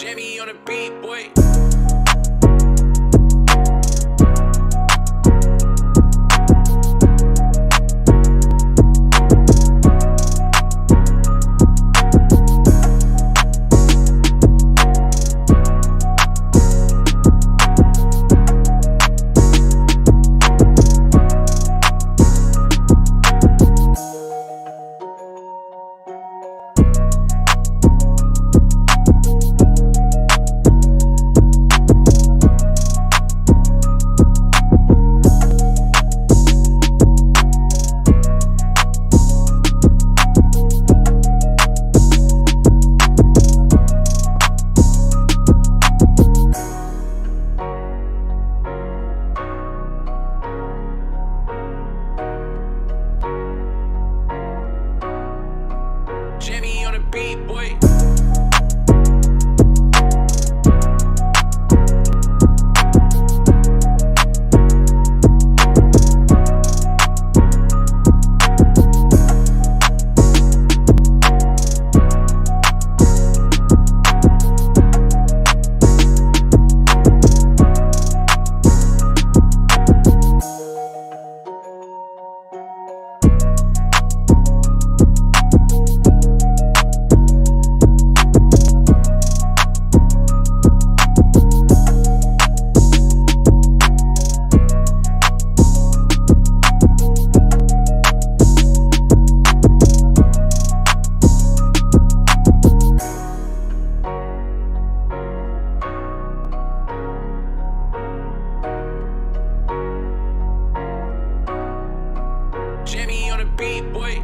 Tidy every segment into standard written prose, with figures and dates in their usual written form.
Jimmy on the beat, boy. Jimmy on the beat, boy. Jimmy on the beat, boy.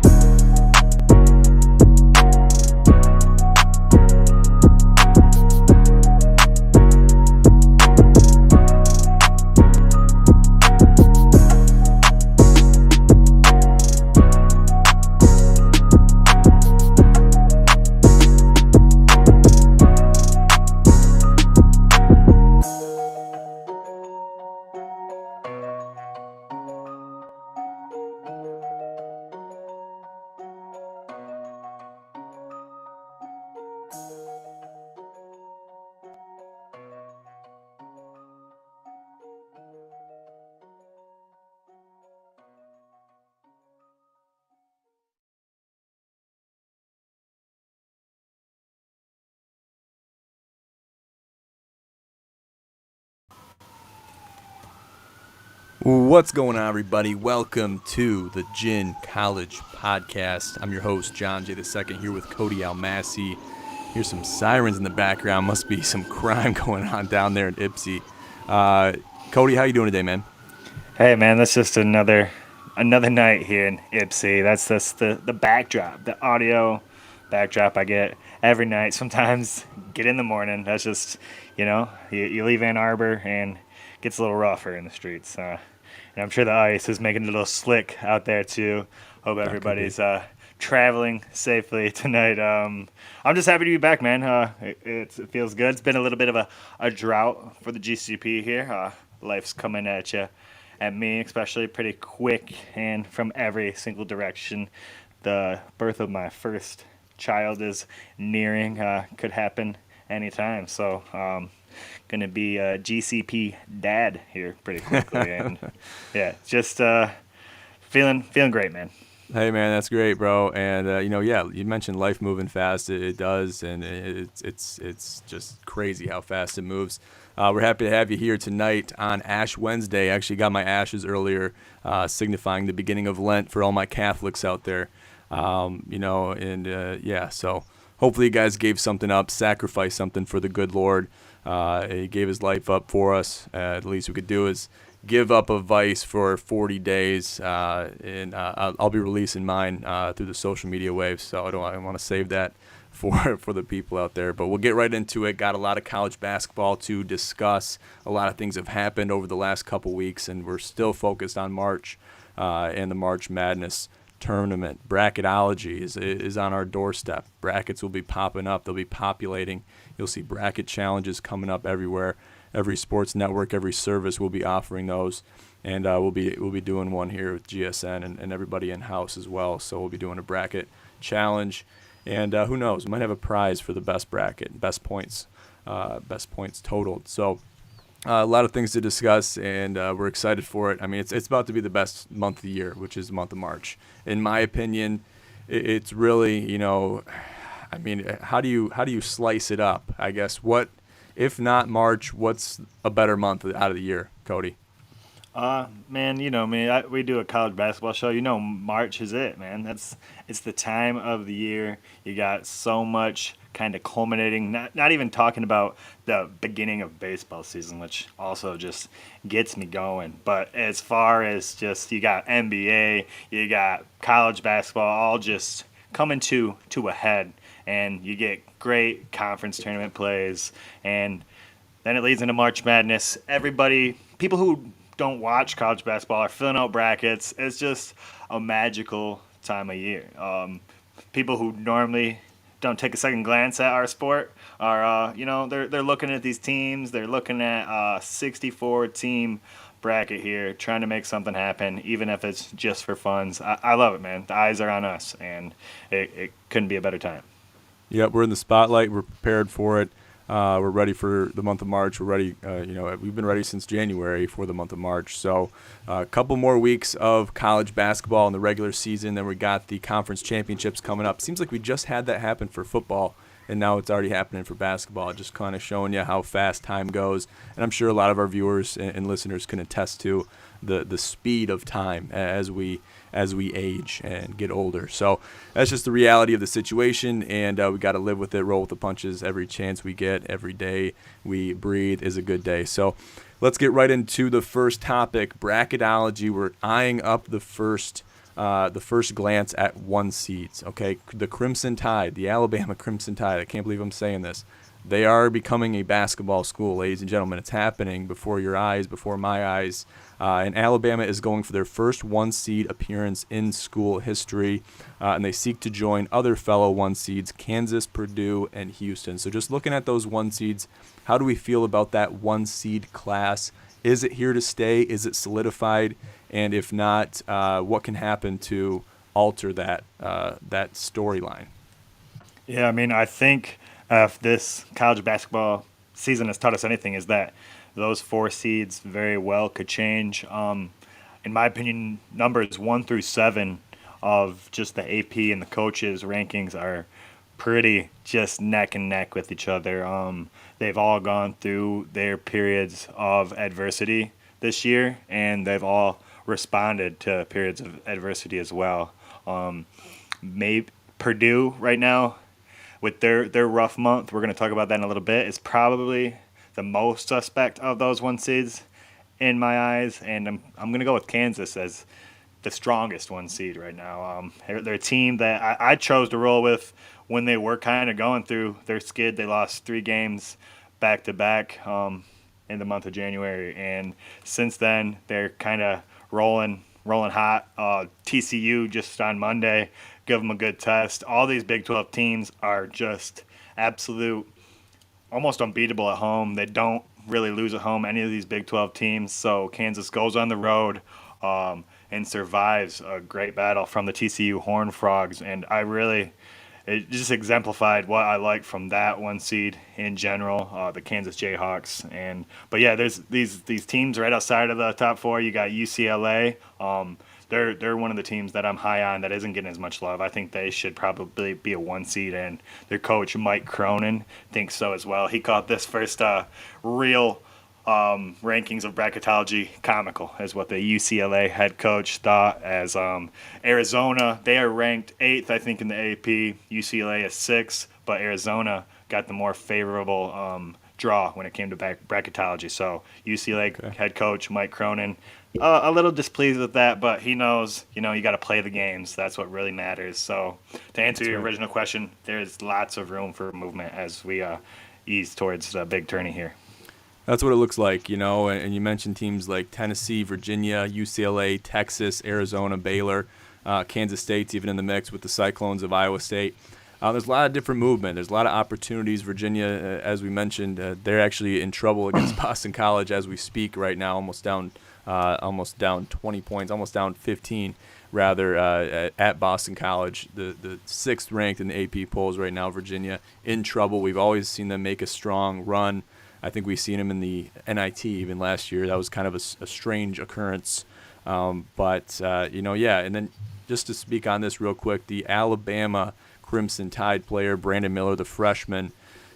What's going on, everybody? Welcome to the Gin College Podcast. I'm your host, John J. II, here with Cody Almasy. Here's some sirens in the background. Must be some crime going on down there in Ypsi. Cody, how you doing today, man? Hey, man, that's just another night here in Ypsi. That's just the backdrop, the audio backdrop I get every night. Sometimes get in the morning. That's just, you leave Ann Arbor and it gets a little rougher in the streets. And I'm sure the ice is making it a little slick out there, too. Hope everybody's traveling safely tonight. I'm just happy to be back, man. It feels good. It's been a little bit of a drought for the GCP here. Life's coming at you, at me especially, pretty quick and from every single direction. The birth of my first child is nearing. Could happen anytime. So going to be a GCP dad here pretty quickly. And yeah, just feeling great, man. Hey, man, that's great, bro. And you mentioned life moving fast. It does, and it's just crazy how fast it moves. We're happy to have you here tonight on Ash Wednesday. I actually got my ashes earlier, signifying the beginning of Lent for all my Catholics out there. So hopefully you guys gave something up, sacrificed something for the good Lord. He gave his life up for us. The least we could do is give up a vice for 40 days, and I'll be releasing mine through the social media waves, so I want to save that for the people out there. But we'll get right into it. Got a lot of college basketball to discuss. A lot of things have happened over the last couple weeks, and we're still focused on March and the March Madness tournament. Bracketology is on our doorstep. Brackets will be popping up. They'll be populating. You'll see bracket challenges coming up everywhere. Every sports network, every service will be offering those, and we'll be doing one here with GSN and everybody in house as well. So we'll be doing a bracket challenge, and who knows, we might have a prize for the best bracket, best points best points totaled. So a lot of things to discuss, and we're excited for it. I mean, it's about to be the best month of the year, which is the month of March. In my opinion, it's really, I mean, how do you slice it up? I guess what, if not March, what's a better month out of the year, Cody? Man, you know me. We do a college basketball show. March is it, man. It's the time of the year. You got so much kind of culminating. Not even talking about the beginning of baseball season, which also just gets me going. But as far as just you got NBA, you got college basketball, all just coming to a head, and you get great conference tournament plays, and then it leads into March Madness. People who don't watch college basketball are filling out brackets. It's just a magical time of year. People who normally don't take a second glance at our sport are, they're looking at these teams. They're looking at a 64-team bracket here, trying to make something happen, even if it's just for funds. I love it, man. The eyes are on us, and it couldn't be a better time. Yep, we're in the spotlight. We're prepared for it. We're ready for the month of March. We're ready. We've been ready since January for the month of March. So a couple more weeks of college basketball in the regular season. Then we got the conference championships coming up. Seems like we just had that happen for football, and now it's already happening for basketball. Just kind of showing you how fast time goes. And I'm sure a lot of our viewers and listeners can attest to the speed of time as we age and get older. So that's just the reality of the situation, and we got to live with it, roll with the punches. Every chance we get, every day we breathe is a good day. So let's get right into the first topic, bracketology. We're eyeing up the first glance at 1 seeds. Okay, the Crimson Tide, the Alabama Crimson Tide. I can't believe I'm saying this. They are becoming a basketball school, ladies and gentlemen. It's happening before your eyes, before my eyes. And Alabama is going for their first 1 seed appearance in school history, and they seek to join other fellow 1 seeds, Kansas, Purdue, and Houston. So just looking at those 1 seeds, how do we feel about that 1 seed class? Is it here to stay? Is it solidified? And if not, what can happen to alter that storyline? Yeah, I mean, I think if this college basketball season has taught us anything, is that those 4 seeds very well could change. In my opinion, numbers 1 through 7 of just the AP and the coaches' rankings are pretty just neck and neck with each other. They've all gone through their periods of adversity this year, and they've all responded to periods of adversity as well. Maybe Purdue right now, with their rough month, we're going to talk about that in a little bit, is probably the most suspect of those 1 seeds in my eyes, and I'm going to go with Kansas as the strongest 1 seed right now. They're a team that I chose to roll with when they were kind of going through their skid. They lost 3 games back-to-back in the month of January, and since then they're kind of rolling hot. TCU just on Monday, give them a good test. All these Big 12 teams are just absolute, almost unbeatable at home. They don't really lose at home, any of these Big 12 teams. So Kansas goes on the road and survives a great battle from the TCU Horned Frogs. And it just exemplified what I like from that 1 seed in general, the Kansas Jayhawks. But yeah, there's these teams right outside of the top 4. You got UCLA. They're one of the teams that I'm high on that isn't getting as much love. I think they should probably be a 1 seed, and their coach Mike Cronin thinks so as well. He caught this first real rankings of bracketology comical, is what the UCLA head coach thought. As Arizona, they are ranked 8th, I think, in the AP. UCLA is 6th, but Arizona got the more favorable draw when it came to bracketology. So UCLA head coach Mike Cronin, a little displeased with that, but he knows, you got to play the games. That's what really matters. So to answer your original question, there's lots of room for movement as we ease towards the big tourney here. That's what it looks like, and you mentioned teams like Tennessee, Virginia, UCLA, Texas, Arizona, Baylor, Kansas State's even in the mix with the Cyclones of Iowa State. There's a lot of different movement. There's a lot of opportunities. Virginia, as we mentioned, they're actually in trouble against Boston College as we speak right now, almost down 20 points, almost down 15. rather, at Boston College, the sixth ranked in the AP polls right now. Virginia in trouble. We've always seen them make a strong run. I think we've seen them in the NIT even last year. That was kind of a strange occurrence. But yeah. And then just to speak on this real quick, the Alabama Crimson Tide player, Brandon Miller, the freshman,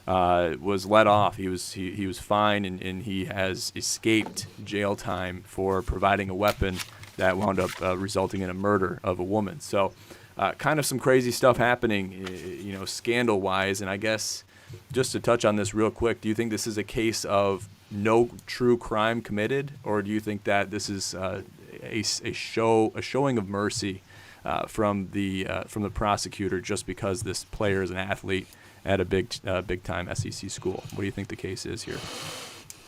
was let off. He was fine, and he has escaped jail time for providing a weapon that wound up resulting in a murder of a woman. So kind of some crazy stuff happening, scandal-wise. And I guess just to touch on this real quick, do you think this is a case of no true crime committed, or do you think that this is a showing of mercy from the prosecutor just because this player is an athlete at a big time SEC school? What do you think the case is here?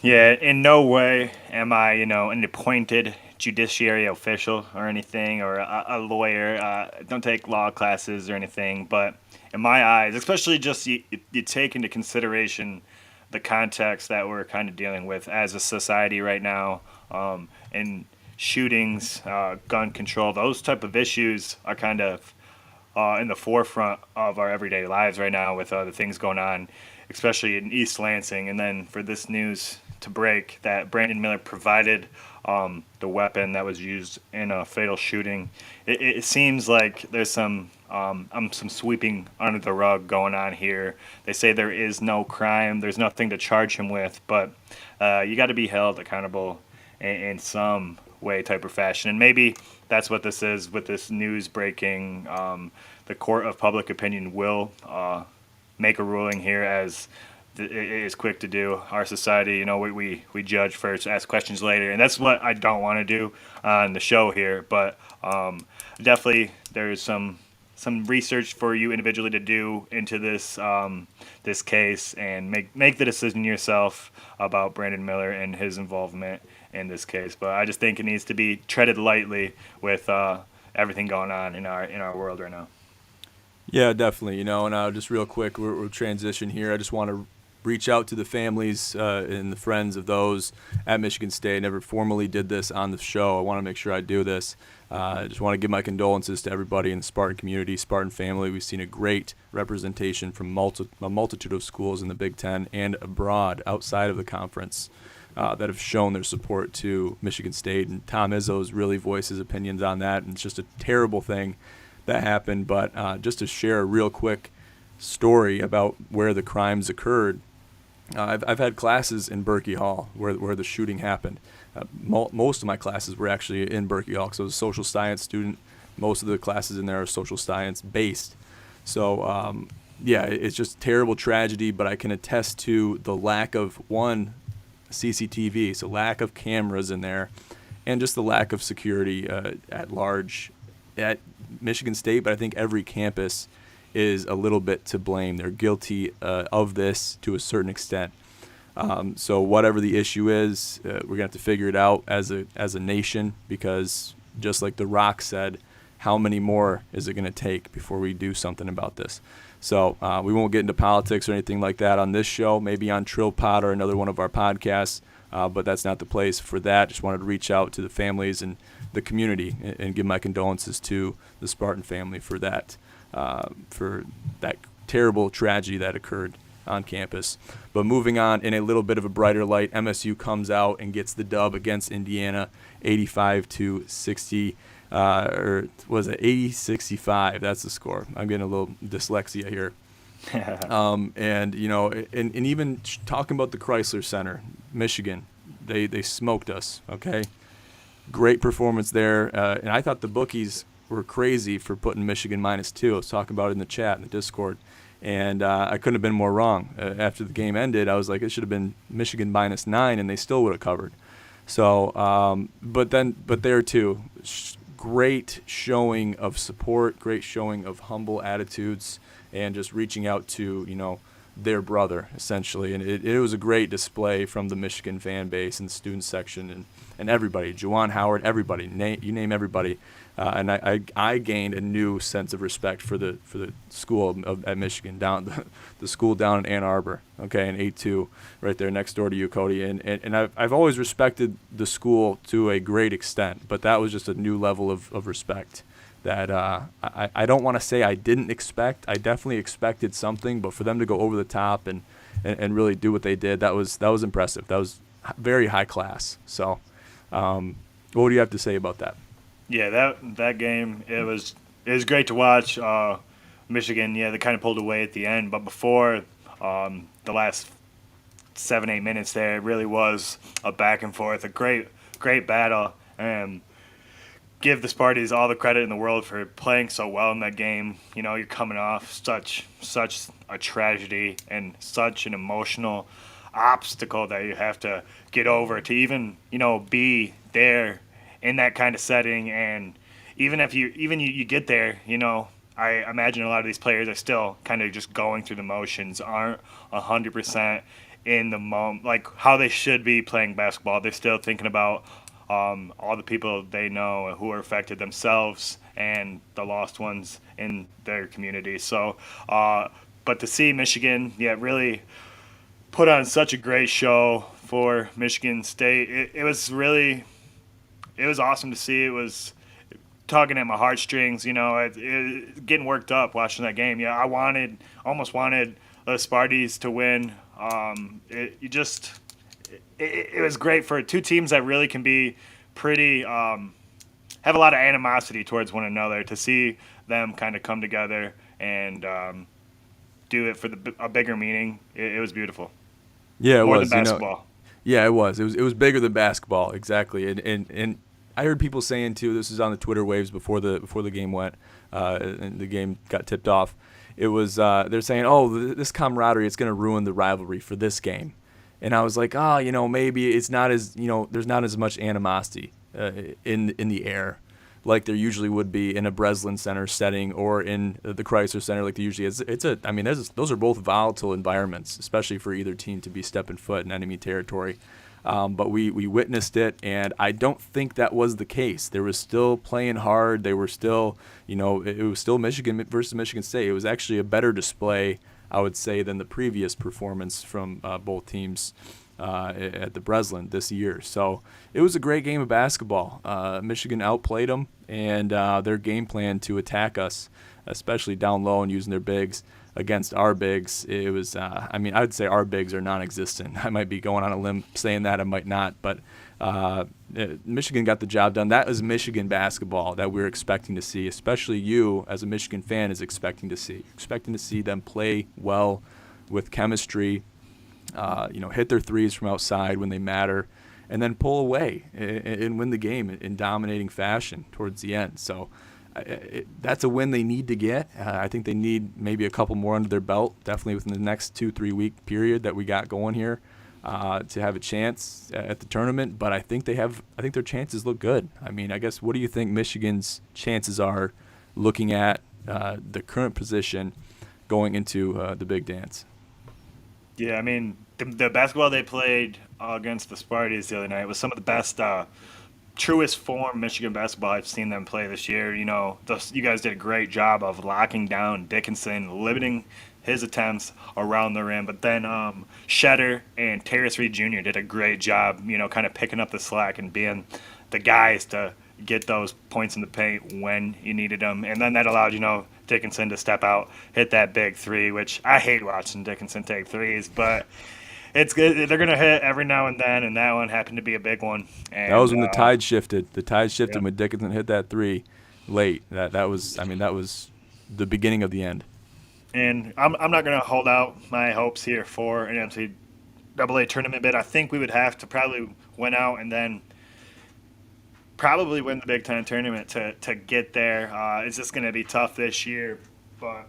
Yeah, in no way am I, an appointed judiciary official or anything, or a lawyer. Don't take law classes or anything, but in my eyes, especially just you take into consideration the context that we're kind of dealing with as a society right now, and shootings, gun control, those type of issues are kind of in the forefront of our everyday lives right now with the things going on, especially in East Lansing. And then for this news to break that Brandon Miller provided the weapon that was used in a fatal shooting, it seems like there's some sweeping under the rug going on here. They say there is no crime, there's nothing to charge him with, but you got to be held accountable in some way, type, or fashion. And maybe that's what this is with this news breaking. The court of public opinion will make a ruling here, as it is quick to do. Our society, we judge first, ask questions later, and that's what I don't want to do on the show here. But definitely there's some research for you individually to do into this case, and make the decision yourself about Brandon Miller and his involvement in this case. But I just think it needs to be treaded lightly with everything going on in our world right now. Yeah, definitely. And just real quick, we'll transition here. I just want to reach out to the families and the friends of those at Michigan State. I never formally did this on the show. I want to make sure I do this. I just want to give my condolences to everybody in the Spartan community, Spartan family. We've seen a great representation from a multitude of schools in the Big Ten and abroad outside of the conference that have shown their support to Michigan State. And Tom Izzo's really voiced his opinions on that, and it's just a terrible thing that happened. But just to share a real quick story about where the crimes occurred, I've had classes in Berkey Hall where the shooting happened. Most of my classes were actually in Berkey Hall because I was a social science student. Most of the classes in there are social science based. So, it's just terrible tragedy, but I can attest to the lack of, one, CCTV, so lack of cameras in there, and just the lack of security at large at Michigan State. But I think every campus is a little bit to blame. They're guilty of this to a certain extent. So whatever the issue is, we're gonna have to figure it out as a nation, because just like The Rock said, how many more is it gonna take before we do something about this? So we won't get into politics or anything like that on this show. Maybe on Trill Pod or another one of our podcasts, but that's not the place for that. Just wanted to reach out to the families and the community and give my condolences to the Spartan family for that terrible tragedy that occurred on campus. But moving on, in a little bit of a brighter light, MSU comes out and gets the dub against Indiana, 85-60, or was it 80-65? That's the score. I'm getting a little dyslexia here. And even talking about the Chrysler Center, Michigan, they smoked us. Okay, great performance there, and I thought the bookies were crazy for putting Michigan -2. I was talking about it in the chat in the Discord, and I couldn't have been more wrong. After the game ended, I was like, it should have been Michigan -9, and they still would have covered. So, but there too, great showing of support, great showing of humble attitudes, and just reaching out to their brother essentially. And it was a great display from the Michigan fan base and the student section and everybody, Juwan Howard, everybody, you name everybody. And I gained a new sense of respect for the school at Michigan, the school down in Ann Arbor, okay, in A2, right there next door to you, Cody. And I've always respected the school to a great extent, but that was just a new level of respect that I don't want to say I didn't expect. I definitely expected something, but for them to go over the top and really do what they did, that was impressive. That was very high class. So, what do you have to say about that? Yeah, that game, it was great to watch. Michigan, yeah, they kind of pulled away at the end, but before the last 7-8 minutes there, it really was a back and forth, a great battle. And give the Sparties all the credit in the world for playing so well in that game. You know, you're coming off such a tragedy and such an emotional obstacle that you have to get over to even, you know, be there in that kind of setting. And even if you get there, you know, I imagine a lot of these players are still kind of just going through the motions, aren't 100% in the moment, like how they should be playing basketball. They're still thinking about all the people they know who are affected themselves and the lost ones in their community. So, but to see Michigan, yeah, really put on such a great show for Michigan State. It was awesome to see. It was tugging at my heartstrings, you know, getting worked up watching that game. Yeah, I almost wanted the Sparties to win. It was great for two teams that really can be pretty have a lot of animosity towards one another. To see them kind of come together and do it for a bigger meaning, it was beautiful. Yeah, it More was than basketball. Yeah, it was. It was bigger than basketball, exactly. And I heard people saying too. This is on the Twitter waves before the game went, and the game got tipped off. It was they're saying, oh, this camaraderie, it's going to ruin the rivalry for this game. And I was like, you know, maybe it's not as, you know, there's not as much animosity in the air like there usually would be in a Breslin Center setting or in the Chrysler Center like there usually is. I mean, those are both volatile environments, especially for either team to be stepping foot in enemy territory. But we witnessed it, and I don't think that was the case. They were still playing hard. They were still, you know, it was still Michigan versus Michigan State. It was actually a better display, I would say, than the previous performance from both teams at the Breslin this year. So it was a great game of basketball. Michigan outplayed them, and their game plan to attack us, especially down low and using their bigs against our bigs, it was, I mean, I would say our bigs are non-existent. I might be going on a limb saying that, I might not, but Michigan got the job done. That was Michigan basketball that we're expecting to see, especially you as a Michigan fan is expecting to see them play well with chemistry, you know, hit their threes from outside when they matter, and then pull away and win the game in dominating fashion towards the end. So that's a win they need to get. I think they need maybe a couple more under their belt, definitely within the next 2-3 week period that we got going here, to have a chance at the tournament. But I think their chances look good. I mean, I guess, what do you think Michigan's chances are looking at the current position going into the big dance? Yeah, I mean, the basketball they played against the Sparties the other night was some of the best, truest form Michigan basketball I've seen them play this year. You know, you guys did a great job of locking down Dickinson, limiting his attempts around the rim. But then Shetter and Terrace Reed Jr. did a great job, you know, kind of picking up the slack and being the guys to get those points in the paint when you needed them. And then that allowed, you know, Dickinson to step out, hit that big three, which I hate watching Dickinson take threes, but it's good. They're going to hit every now and then, and that one happened to be a big one. And, that was when the tide shifted. The tide shifted yeah. when Dickinson hit that three late. That was the beginning of the end. And I'm not going to hold out my hopes here for an NCAA tournament bid. I think we would have to probably win out and then probably win the Big Ten tournament to get there. It's just going to be tough this year, but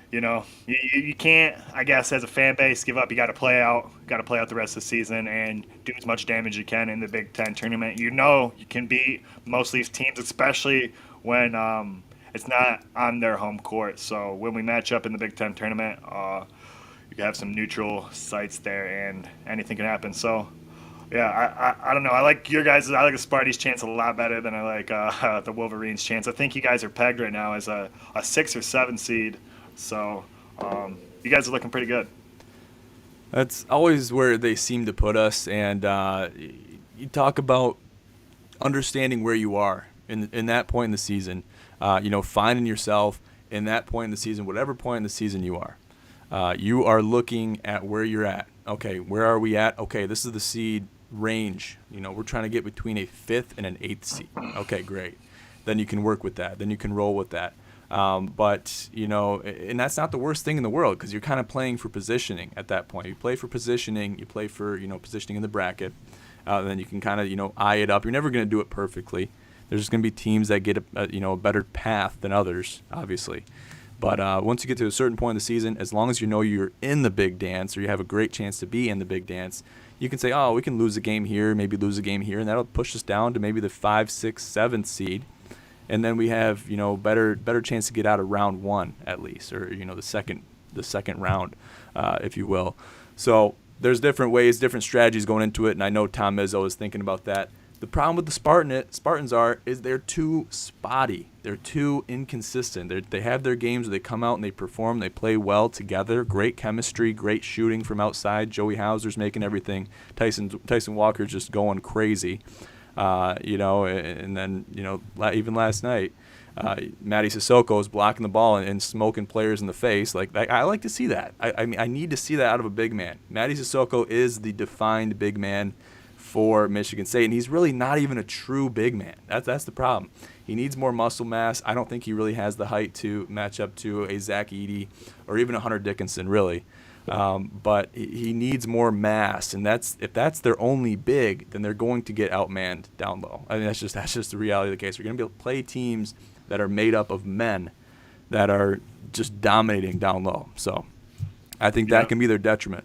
you know, you can't, I guess, as a fan base, give up. You got to play out the rest of the season and do as much damage as you can in the Big Ten tournament. You know, you can beat most of these teams, especially when it's not on their home court. So when we match up in the Big Ten tournament, you have some neutral sites there, and anything can happen. So, yeah, I don't know. I like the Sparties' chance a lot better than I like the Wolverines' chance. I think you guys are pegged right now as a 6 or 7 seed. So you guys are looking pretty good. That's always where they seem to put us, and you talk about understanding where you are in that point in the season. finding yourself in that point in the season, whatever point in the season you are looking at where you're at. Okay, where are we at? Okay, this is the seed range. We're trying to get between a 5th and an 8th seed. Okay, great. Then you can work with that. Then you can roll with that. But and that's not the worst thing in the world, because you're kind of playing for positioning at that point. You play for positioning. You play for, positioning in the bracket. Then you can kind of, eye it up. You're never going to do it perfectly. There's just going to be teams that get a better path than others, obviously. But once you get to a certain point in the season, as long as you know you're in the big dance, or you have a great chance to be in the big dance, you can say, oh, we can lose a game here, maybe lose a game here, and that'll push us down to maybe the 5th, 6th, 7th seed. And then we have, better chance to get out of round 1 at least, or the second round, if you will. So there's different ways, different strategies going into it, and I know Tom Izzo is thinking about that. The problem with the Spartans is they're too spotty. They're too inconsistent. They have their games where they come out and they perform. They play well together. Great chemistry, great shooting from outside. Joey Hauser's making everything. Tyson Walker's just going crazy. And then even last night, Matty Sissoko is blocking the ball and smoking players in the face. I like to see that. I need to see that out of a big man. Matty Sissoko is the defined big man for Michigan State, and he's really not even a true big man. That's the problem. He needs more muscle mass. I don't think he really has the height to match up to a Zach Edey or even a Hunter Dickinson, really. But he needs more mass, and if that's their only big, then they're going to get outmanned down low. I mean, that's just the reality of the case. We're going to be able to play teams that are made up of men that are just dominating down low. So I think that can be their detriment.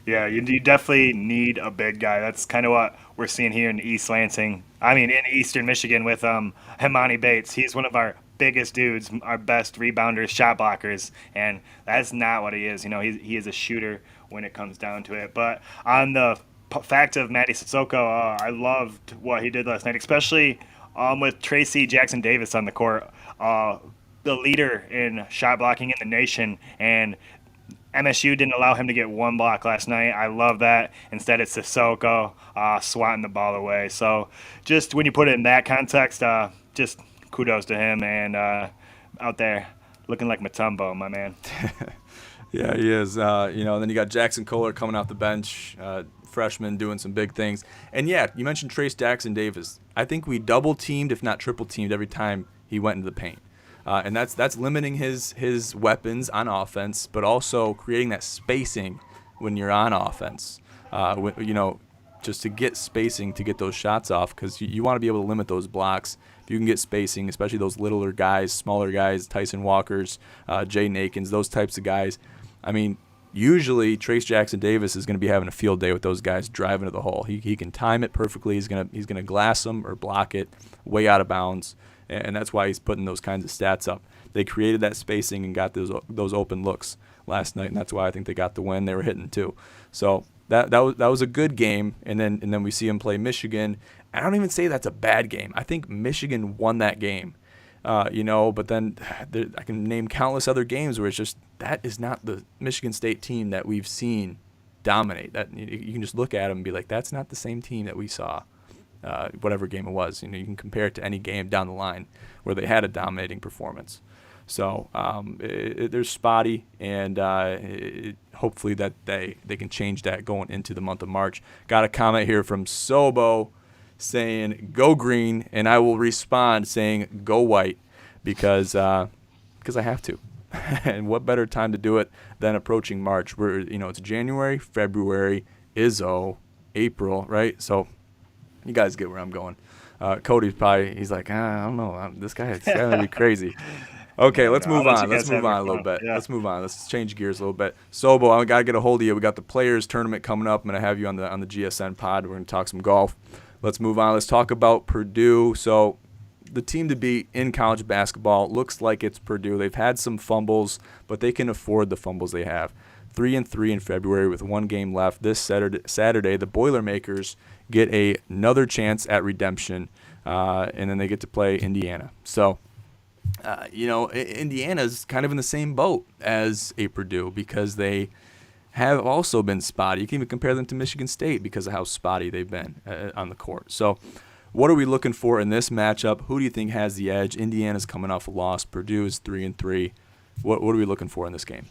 Yeah, you definitely need a big guy. That's kind of what we're seeing here in East Lansing. I mean, in Eastern Michigan with Himani Bates. He's one of our biggest dudes, our best rebounders, shot blockers, and that's not what he is. He is a shooter when it comes down to it. But on the fact of Matty Sissoko, I loved what he did last night, especially with Tracy Jackson Davis on the court, the leader in shot blocking in the nation, and MSU didn't allow him to get one block last night. I love that. Instead, it's Sissoko swatting the ball away. So just when you put it in that context, just kudos to him, and out there looking like Mutombo, my man. Yeah, he is. Then you got Jackson Kohler coming off the bench, freshman, doing some big things. And, yeah, you mentioned Trace Jackson Davis. I think we double-teamed, if not triple-teamed, every time he went into the paint. And that's limiting his weapons on offense, but also creating that spacing when you're on offense. Just to get spacing to get those shots off, because you want to be able to limit those blocks. If you can get spacing, especially those littler guys, smaller guys, Tyson Walkers, Jay Nakins, those types of guys. I mean, usually Trace Jackson Davis is going to be having a field day with those guys driving to the hole. He can time it perfectly. He's gonna glass them or block it way out of bounds. And that's why he's putting those kinds of stats up. They created that spacing and got those open looks last night, and that's why I think they got the win. They were hitting too. So that was a good game. And then we see him play Michigan. I don't even say that's a bad game. I think Michigan won that game. But then I can name countless other games where it's just that is not the Michigan State team that we've seen dominate. That you can just look at them and be like, that's not the same team that we saw. Whatever game it was, you can compare it to any game down the line where they had a dominating performance. So they're spotty, and hopefully that they can change that going into the month of March. Got a comment here from Sobo saying "Go green," and I will respond saying "Go white," because I have to. And what better time to do it than approaching March? It's January, February, Izzo, April, right? So. You guys get where I'm going. Cody's he's like, I don't know. This guy is going to be crazy. Okay, let's move on. Let's move on a little bit. Yeah. Let's move on. Let's change gears a little bit. Sobo, I got to get a hold of you. We got the Players Tournament coming up. I'm going to have you on the GSN pod. We're going to talk some golf. Let's move on. Let's talk about Purdue. So the team to beat in college basketball looks like it's Purdue. They've had some fumbles, but they can afford the fumbles they have. 3-3 in February with one game left. This Saturday, the Boilermakers get another chance at redemption, and then they get to play Indiana. So, Indiana's kind of in the same boat as a Purdue because they have also been spotty. You can even compare them to Michigan State because of how spotty they've been on the court. So What are we looking for in this matchup? Who do you think has the edge? Indiana's coming off a loss. Purdue is 3-3. What are we looking for in this game?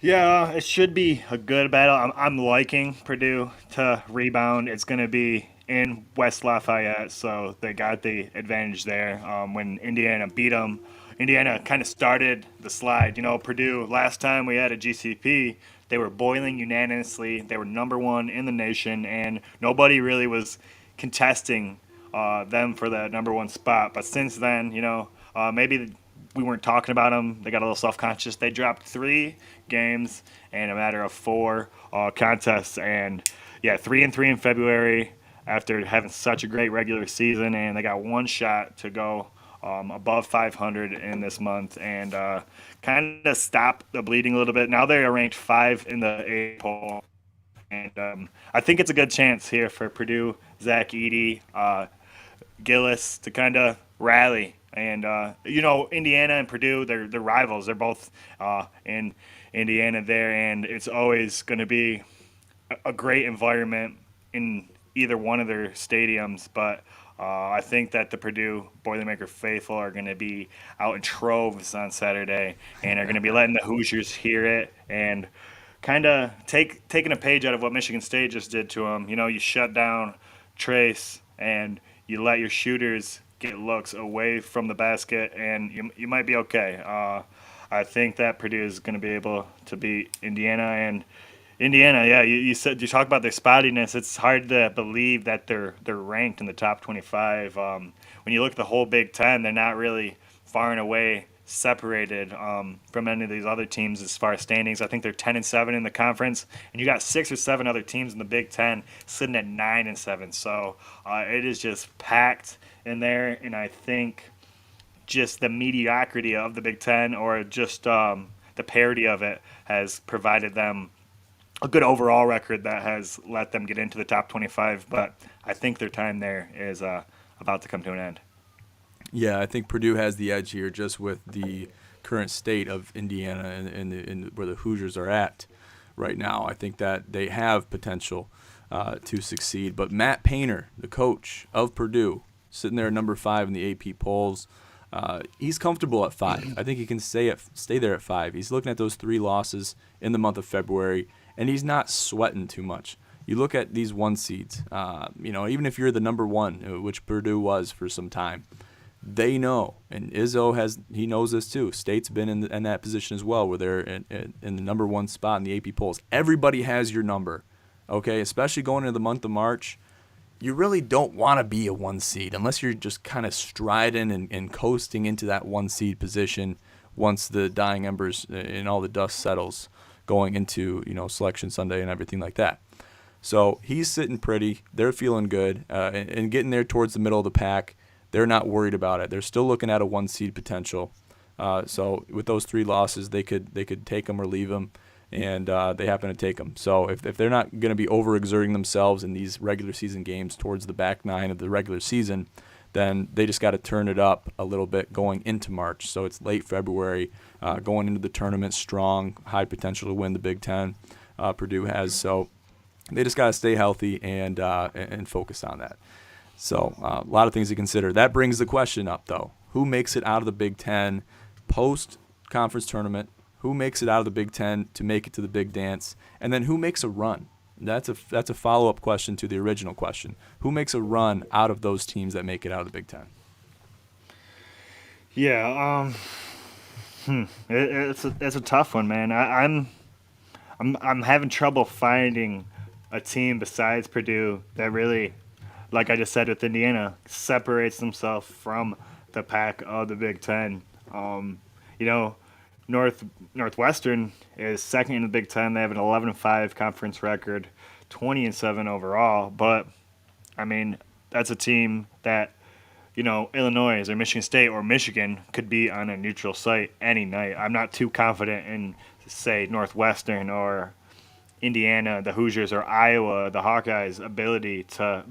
Yeah, it should be a good battle. I'm liking Purdue to rebound. It's going to be in West Lafayette, so they got the advantage there. When Indiana beat them, Indiana kind of started the slide. Purdue, last time we had a GCP, they were boiling unanimously. They were number one in the nation, and nobody really was contesting them for that number one spot. But since then, maybe we weren't talking about them. They got a little self-conscious. They dropped 3 games in a matter of 4 contests, and 3-3 in February after having such a great regular season, and they got one shot to go above 500 in this month and kind of stop the bleeding a little bit. Now they are ranked 5 in the A poll, and I think it's a good chance here for Purdue, Zach Edey, Gillis to kind of rally. And Indiana and Purdue, they're rivals. They're both in Indiana there, and it's always going to be a great environment in either one of their stadiums. But I think that the Purdue Boilermaker faithful are going to be out in troves on Saturday, and are going to be letting the Hoosiers hear it and kind of taking a page out of what Michigan State just did to them. You shut down Trace and you let your shooters get looks away from the basket, and you might be okay. I think that Purdue is going to be able to beat Indiana. And Indiana, you talk about their spottiness. It's hard to believe that they're ranked in the top 25. When you look at the whole Big Ten, they're not really far and away separated from any of these other teams as far as standings. I think they're 10-7 in the conference, and you got 6 or 7 other teams in the Big Ten sitting at 9-7. So it is just packed in there, and I think just the mediocrity of the Big Ten, or just the parity of it, has provided them a good overall record that has let them get into the top 25. But I think their time there is about to come to an end. Yeah, I think Purdue has the edge here just with the current state of Indiana and where the Hoosiers are at right now. I think that they have potential to succeed. But Matt Painter, the coach of Purdue, sitting there at number 5 in the AP polls, he's comfortable at 5. I think he can stay there at 5. He's looking at those 3 losses in the month of February, and he's not sweating too much. You look at these 1 seeds, even if you're the number 1, which Purdue was for some time, they know, and Izzo he knows this too. State's been in that position as well, where they're in the number 1 spot in the AP polls. Everybody has your number, okay? Especially going into the month of March, you really don't want to be a 1 seed unless you're just kind of striding and coasting into that 1 seed position once the dying embers and all the dust settles going into Selection Sunday and everything like that. So he's sitting pretty. They're feeling good and getting there towards the middle of the pack. They're not worried about it. They're still looking at a 1 seed potential. So with those 3 losses, they could take them or leave them, and they happen to take them. So if they're not going to be overexerting themselves in these regular season games towards the back 9 of the regular season, then they just got to turn it up a little bit going into March. So it's late February, going into the tournament strong, high potential to win the Big Ten. Purdue has. So they just got to stay healthy and focus on that. So a lot of things to consider. That brings the question up, though. Who makes it out of the Big Ten post-conference tournament? Who makes it out of the Big Ten to make it to the big dance? And then who makes a run? That's a follow-up question to the original question. Who makes a run out of those teams that make it out of the Big Ten? Yeah, it's a tough one, man. I'm having trouble finding a team besides Purdue that really, like I just said with Indiana, separates themselves from the pack of the Big Ten. Northwestern is second in the Big Ten. They have an 11-5 conference record, 20-7 overall. But I mean, that's a team that Illinois or Michigan State or Michigan could be on a neutral site any night. I'm not too confident in, say, Northwestern or Indiana, the Hoosiers, or Iowa, the Hawkeyes' ability to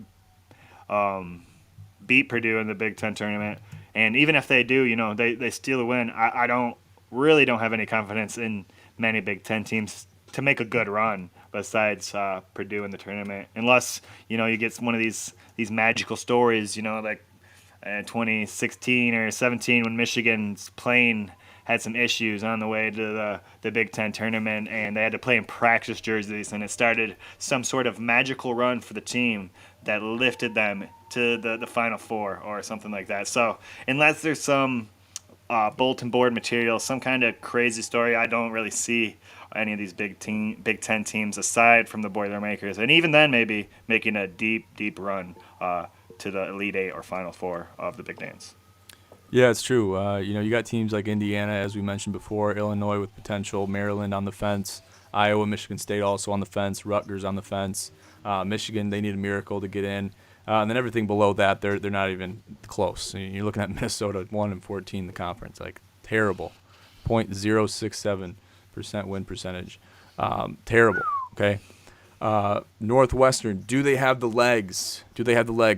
beat Purdue in the Big Ten tournament. And even if they do, they steal a win, I don't have any confidence in many Big Ten teams to make a good run. besides Purdue in the tournament, unless you get one of these magical stories, like 2016 or 17 when Michigan's plane had some issues on the way to the Big Ten tournament, and they had to play in practice jerseys, and it started some sort of magical run for the team that lifted them to the Final Four or something like that. So unless there's some bulletin board material, some kind of crazy story, I don't really see any of these Big Ten teams aside from the Boilermakers, and even then maybe making a deep run to the Elite Eight or Final Four of the Big Dance. Yeah, it's true. You got teams like Indiana, as we mentioned before, Illinois with potential, Maryland on the fence, Iowa, Michigan State also on the fence, Rutgers on the fence. Michigan, they need a miracle to get in. And then everything below that, they're not even close. You're looking at Minnesota 1-14 in the conference, like terrible, 0.067% win percentage, terrible. Okay. Northwestern, do they have the legs?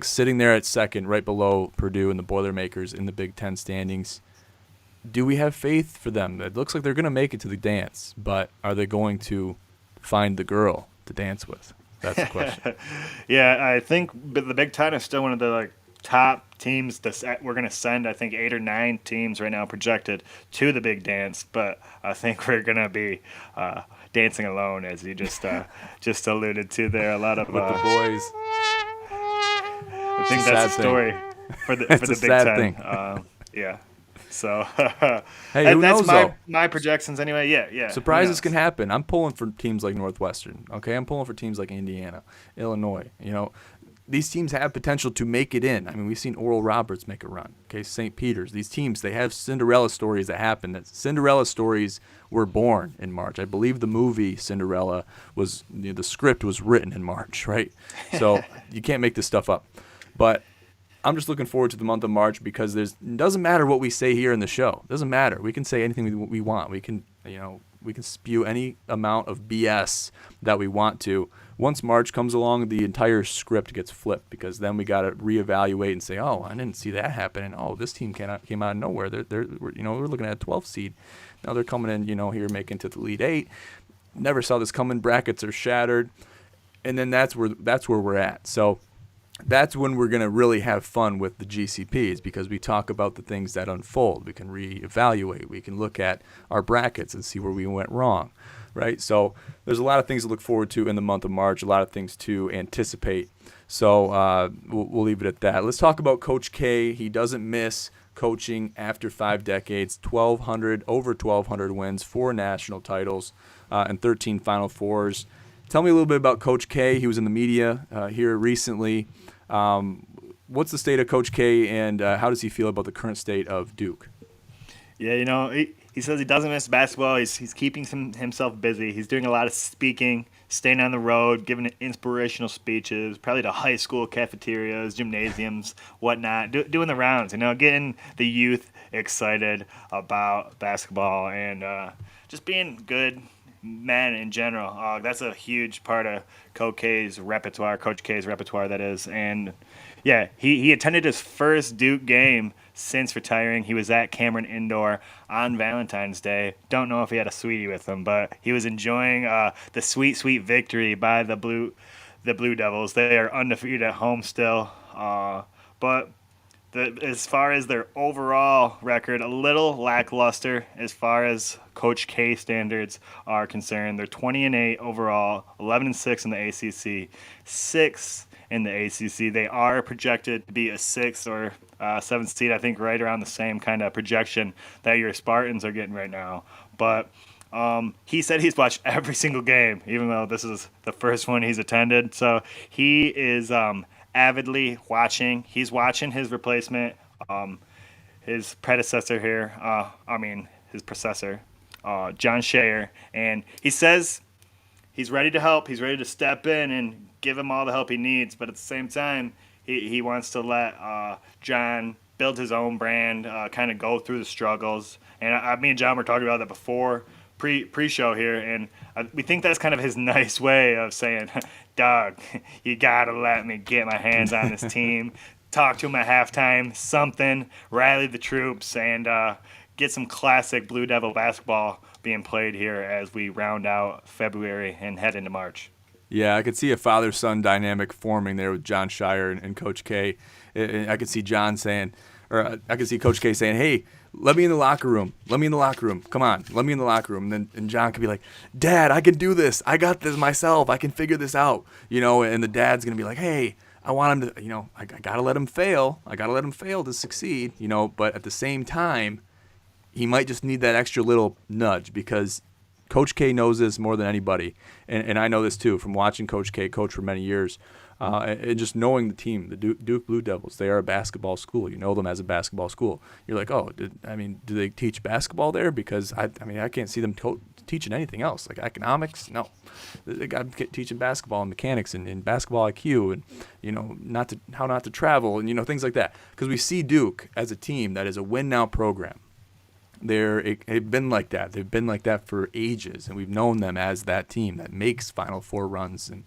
Sitting there at second, right below Purdue and the Boilermakers in the Big Ten standings? Do we have faith for them? It looks like they're going to make it to the dance, but are they going to find the girl to dance with? That's the question. Yeah, I think the Big Ten is still one of the top teams. We're going to send, I think, 8 or 9 teams right now projected to the Big Dance, but I think we're going to be dancing alone, as you just alluded to there. A lot of with the boys. I think that's the story for the Big Ten. Yeah. So hey, who that's knows, my projections anyway. Yeah. Surprises can happen. I'm pulling for teams like Northwestern. Okay, I'm pulling for teams like Indiana, Illinois. These teams have potential to make it in. I mean, we've seen Oral Roberts make a run. Okay, St. Peter's. These teams, they have Cinderella stories that happen. That Cinderella stories were born in March. I believe the movie Cinderella was the script was written in March, right? So you can't make this stuff up. But I'm just looking forward to the month of March because it doesn't matter what we say here in the show. It doesn't matter. We can say anything we want. We can spew any amount of BS that we want to. Once March comes along, the entire script gets flipped because then we got to reevaluate and say, oh, I didn't see that happen. And, oh, this team came out of nowhere. We're looking at a 12th seed. Now they're coming in, here making it to the Elite Eight. Never saw this coming. Brackets are shattered. And then that's where we're at. So that's when we're going to really have fun with the GCPs because we talk about the things that unfold. We can reevaluate. We can look at our brackets and see where we went wrong, right? So there's a lot of things to look forward to in the month of March, a lot of things to anticipate. So we'll leave it at that. Let's talk about Coach K. He doesn't miss coaching after 5 decades, over 1,200 wins, 4 national titles, and 13 Final Fours. Tell me a little bit about Coach K. He was in the media here recently. What's the state of Coach K, and how does he feel about the current state of Duke? Yeah, he says he doesn't miss basketball. He's keeping himself busy. He's doing a lot of speaking, staying on the road, giving inspirational speeches, probably to high school cafeterias, gymnasiums, whatnot, doing the rounds, getting the youth excited about basketball and just being good men in general. That's a huge part of Coach K's repertoire, that is. And yeah, he attended his first Duke game since retiring. He was at Cameron Indoor on Valentine's Day. Don't know if he had a sweetie with him, but he was enjoying the sweet victory by the Blue Devils. They are undefeated at home still, but as far as their overall record, a little lackluster as far as Coach K standards are concerned. They're 20-8 overall, 11-6 in the ACC, 6th in the ACC. They are projected to be a 6th or 7th seed, I think, right around the same kind of projection that your Spartans are getting right now. But he said he's watched every single game, even though this is the first one he's attended. So he is avidly watching. He's watching his replacement, his predecessor here. His processor, John Shayer, and he says he's ready to help. He's ready to step in and give him all the help he needs. But at the same time, he wants to let John build his own brand, kind of go through the struggles. And me and John were talking about that before pre-show here, and we think that's kind of his nice way of saying, Doug, you got to let me get my hands on this team, talk to him at halftime, something, rally the troops, and get some classic Blue Devil basketball being played here as we round out February and head into March. Yeah, I could see a father-son dynamic forming there with John Shire and Coach K. I could see John saying, or I could see Coach K saying, "Hey, let me in the locker room. Let me in the locker room. Come on, let me in the locker room." And John could be like, "Dad, I can do this. I got this myself. I can figure this out." And the dad's gonna be like, "Hey, I want him to, I gotta let him fail. I gotta let him fail to succeed. But at the same time, he might just need that extra little nudge because Coach K knows this more than anybody, and I know this too from watching Coach K coach for many years, and just knowing the team, the Duke Blue Devils. They are a basketball school. You know them as a basketball school. You're like, oh, do they teach basketball there? Because I can't see them teaching anything else like economics. No, they got teaching basketball and mechanics and basketball IQ and how not to travel and things like that. Because we see Duke as a team that is a win now program. They've been like that. They've been like that for ages, and we've known them as that team that makes Final Four runs and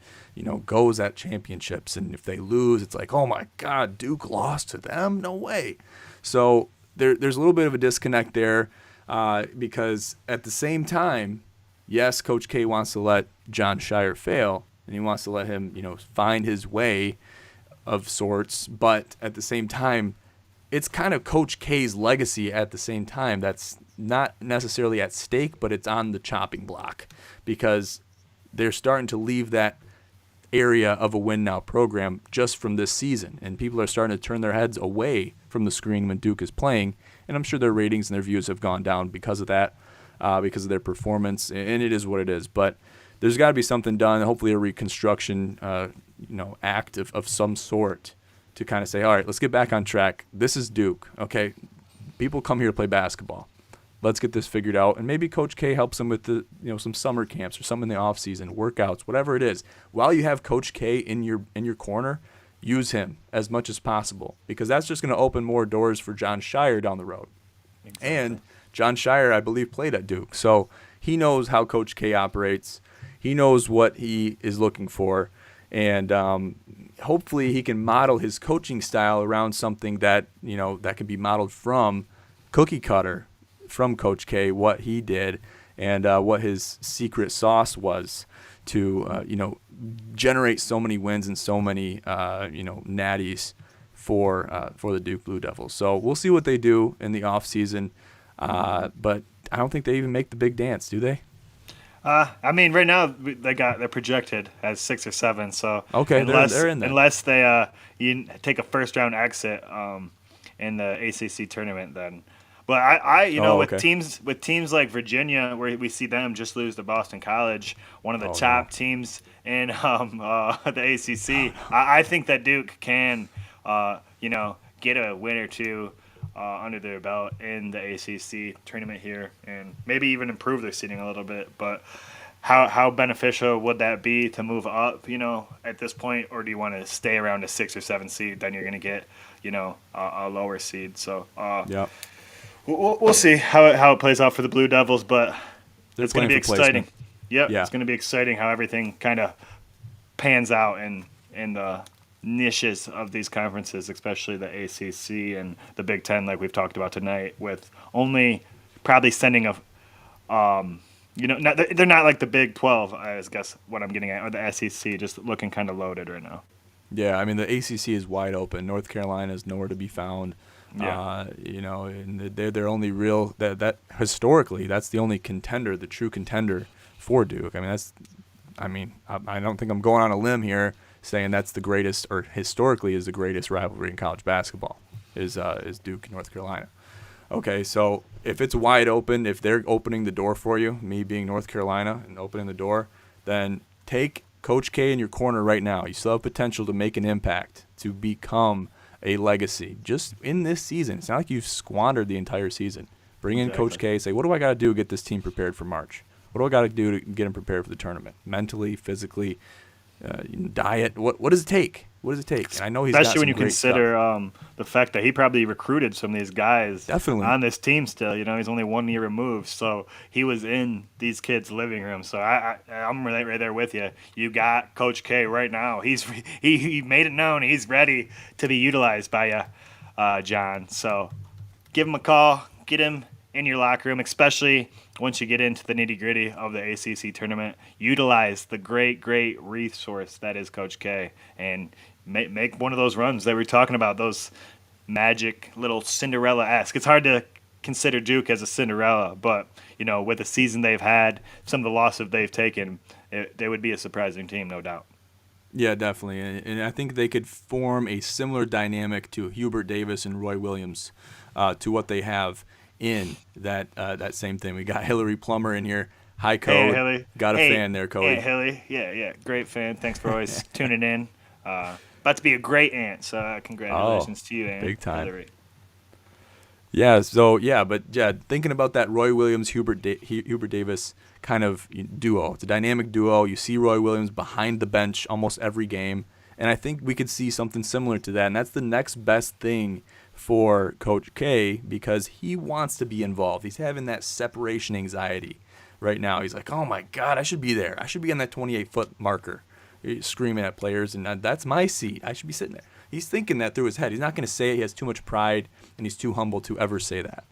goes at championships. And if they lose, it's like, oh my God, Duke lost to them? No way. So there's a little bit of a disconnect there because at the same time, yes, Coach K wants to let John Shire fail, and he wants to let him find his way of sorts, but at the same time, it's kind of Coach K's legacy at the same time that's not necessarily at stake, but it's on the chopping block because they're starting to leave that area of a win now program just from this season. And people are starting to turn their heads away from the screen when Duke is playing. And I'm sure their ratings and their views have gone down because of that, because of their performance. And it is what it is. But there's got to be something done, hopefully a reconstruction act of some sort, to kind of say, all right, let's get back on track. This is Duke, okay? People come here to play basketball. Let's get this figured out. And maybe Coach K helps them with the, some summer camps or something in the off season, workouts, whatever it is. While you have Coach K in your corner, use him as much as possible because that's just going to open more doors for John Shire down the road. Exactly. And John Shire, I believe, played at Duke, so he knows how Coach K operates. He knows what he is looking for, and hopefully he can model his coaching style around something that that can be modeled from cookie cutter from Coach K, what he did and what his secret sauce was to generate so many wins and so many natties for the Duke Blue Devils. So we'll see what they do in the off season, but I don't think they even make the big dance, do they? Right now they're projected as 6 or 7. So okay, they're in there. Unless they you take a first round exit in the ACC tournament, then. But with teams like Virginia, where we see them just lose to Boston College, one of the top teams in the ACC, I think that Duke can get a win or two under their belt in the ACC tournament here, and maybe even improve their seeding a little bit. But how beneficial would that be to move up, at this point, or do you want to stay around a 6 or 7 seed? Then you're going to get, a lower seed. So yeah, we'll see how it plays out for the Blue Devils, but it's going to be exciting. Yep, yeah, it's going to be exciting how everything kind of pans out in the niches of these conferences, especially the ACC and the Big Ten, like we've talked about tonight, with only probably sending they're not like the Big 12, I guess what I'm getting at, or the SEC, just looking kind of loaded right now. Yeah, the ACC is wide open. North Carolina is nowhere to be found. Yeah. And they're only real that historically that's the only contender, the true contender for Duke. I don't think I'm going on a limb here saying that's the greatest, or historically is the greatest rivalry in college basketball, is Duke and North Carolina. Okay, so if it's wide open, if they're opening the door for you, me being North Carolina and opening the door, then take Coach K in your corner right now. You still have potential to make an impact, to become a legacy just in this season. It's not like you've squandered the entire season. Bring in Coach K, say, what do I got to do to get this team prepared for March? What do I got to do to get them prepared for the tournament? Mentally, physically, diet. What does it take? What does it take? And I know he's especially got when you great consider the fact that he probably recruited some of these guys definitely on this team still. He's only 1 year removed, so he was in these kids' living room. So I'm right there with you. You got Coach K right now. He made it known he's ready to be utilized by you, John. So give him a call, get him in your locker room, especially once you get into the nitty-gritty of the ACC tournament. Utilize the great resource that is Coach K, and make one of those runs that we're talking about, those magic little Cinderella-esque. It's hard to consider Duke as a Cinderella, but with the season they've had, some of the losses they've taken, they would be a surprising team, no doubt. Yeah, definitely. And I think they could form a similar dynamic to Hubert Davis and Roy Williams, to what they have in that same thing. We got Hillary Plummer in here. Hi, Cody. Hey, Hilly. Got a fan there, Cody. Hey, Hilly. Yeah. Great fan. Thanks for always tuning in. About to be a great aunt, so congratulations to you, Aunt big time. Hillary. Yeah, thinking about that Roy Williams, Hubert Davis kind of duo. It's a dynamic duo. You see Roy Williams behind the bench almost every game, and I think we could see something similar to that, and that's the next best thing for Coach K, because he wants to be involved. He's having that separation anxiety right now. He's like, oh my God, I should be there. I should be on that 28-foot marker. He's screaming at players, and that's my seat. I should be sitting there. He's thinking that through his head. He's not going to say it. He has too much pride, and he's too humble to ever say that.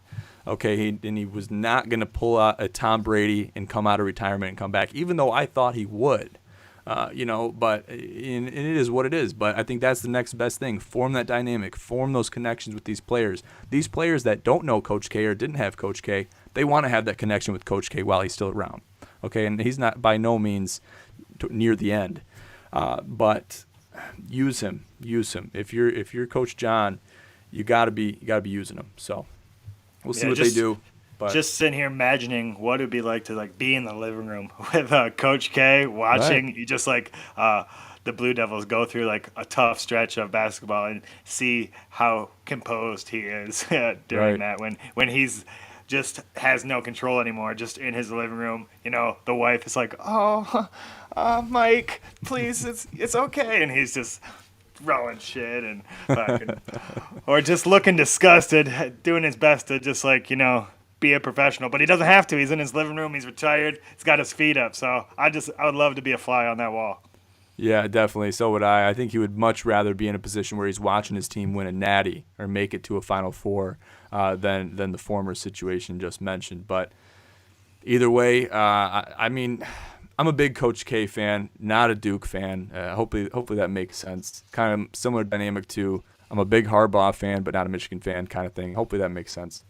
Okay, he was not going to pull out a Tom Brady and come out of retirement and come back, even though I thought he would. But and it is what it is. But I think that's the next best thing. Form that dynamic. Form those connections with these players. These players that don't know Coach K or didn't have Coach K, they want to have that connection with Coach K while he's still around. Okay, and he's not by no means near the end. But use him. If you're Coach John, you gotta be using him. So we'll see what they do. But just sitting here imagining what it'd be like to be in the living room with Coach K watching. Right. You just the Blue Devils go through a tough stretch of basketball and see how composed he is during that when he's just has no control anymore, just in his living room. The wife is like, oh, Mike, please, it's okay. And he's just throwing shit and fucking, or just looking disgusted, doing his best to just be a professional. But he doesn't have to. He's in his living room. He's retired. He's got his feet up. So I would love to be a fly on that wall. Yeah, definitely. So would I. I think he would much rather be in a position where he's watching his team win a natty or make it to a Final Four than the former situation just mentioned. But either way, I mean, I'm a big Coach K fan, not a Duke fan. Hopefully that makes sense. Kind of similar dynamic to I'm a big Harbaugh fan, but not a Michigan fan kind of thing. Hopefully that makes sense.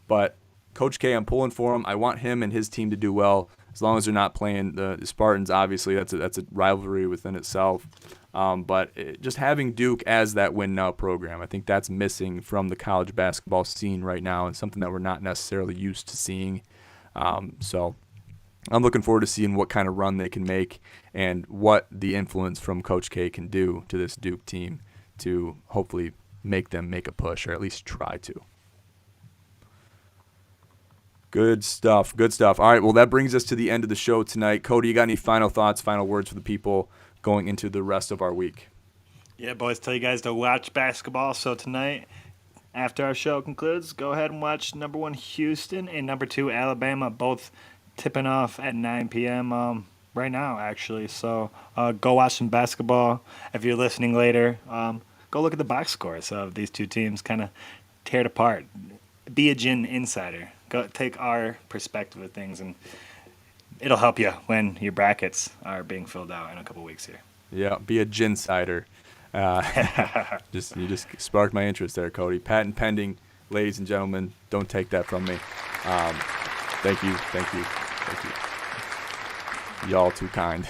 But Coach K, I'm pulling for him. I want him and his team to do well. As long as they're not playing the Spartans, obviously that's a rivalry within itself. But just having Duke as that win now program, I think that's missing from the college basketball scene right now, and something that we're not necessarily used to seeing. So I'm looking forward to seeing what kind of run they can make and what the influence from Coach K can do to this Duke team to hopefully make them make a push, or at least try to. Good stuff. All right, well, that brings us to the end of the show tonight. Cody, you got any final thoughts, final words for the people going into the rest of our week? Yeah, boys, tell you guys to watch basketball. So tonight, after our show concludes, go ahead and watch number 1 Houston and number 2 Alabama, both tipping off at 9 p.m. Right now, actually. So go watch some basketball. If you're listening later, go look at the box scores of these two teams, kind of tear it apart. Be a Gin insider. Go take our perspective of things, and it'll help you when your brackets are being filled out in a couple weeks here. Yeah, be a Gin cider. You just sparked my interest there, Cody. Patent pending, ladies and gentlemen. Don't take that from me. Thank you. Y'all too kind.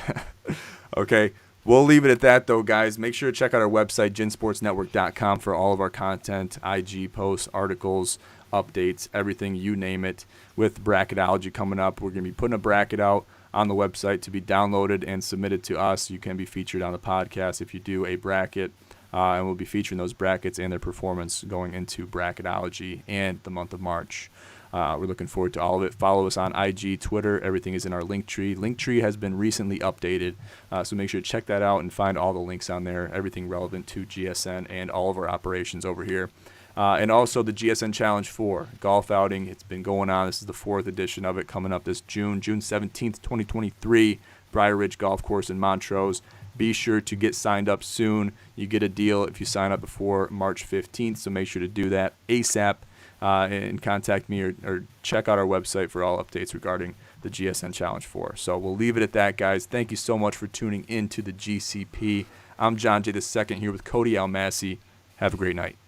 Okay, we'll leave it at that, though, guys. Make sure to check out our website, ginsportsnetwork.com, for all of our content, IG posts, articles, updates, everything, you name it. With bracketology coming up, we're going to be putting a bracket out on the website to be downloaded and submitted to us. You can be featured on the podcast if you do a bracket, and we'll be featuring those brackets and their performance going into bracketology and the month of March. We're looking forward to all of it. Follow us on IG, Twitter. Everything is in our Linktree. Linktree has been recently updated, so make sure to check that out and find all the links on there, everything relevant to GSN and all of our operations over here. And also the GSN Challenge 4 golf outing. It's been going on. This is the 4th edition of it, coming up this June 17th, 2023, Briar Ridge Golf Course in Montrose. Be sure to get signed up soon. You get a deal if you sign up before March 15th, so make sure to do that ASAP. and contact me or check out our website for all updates regarding the GSN Challenge 4. So we'll leave it at that, guys. Thank you so much for tuning into the GCP. I'm John J. II here with Cody Almasy. Have a great night.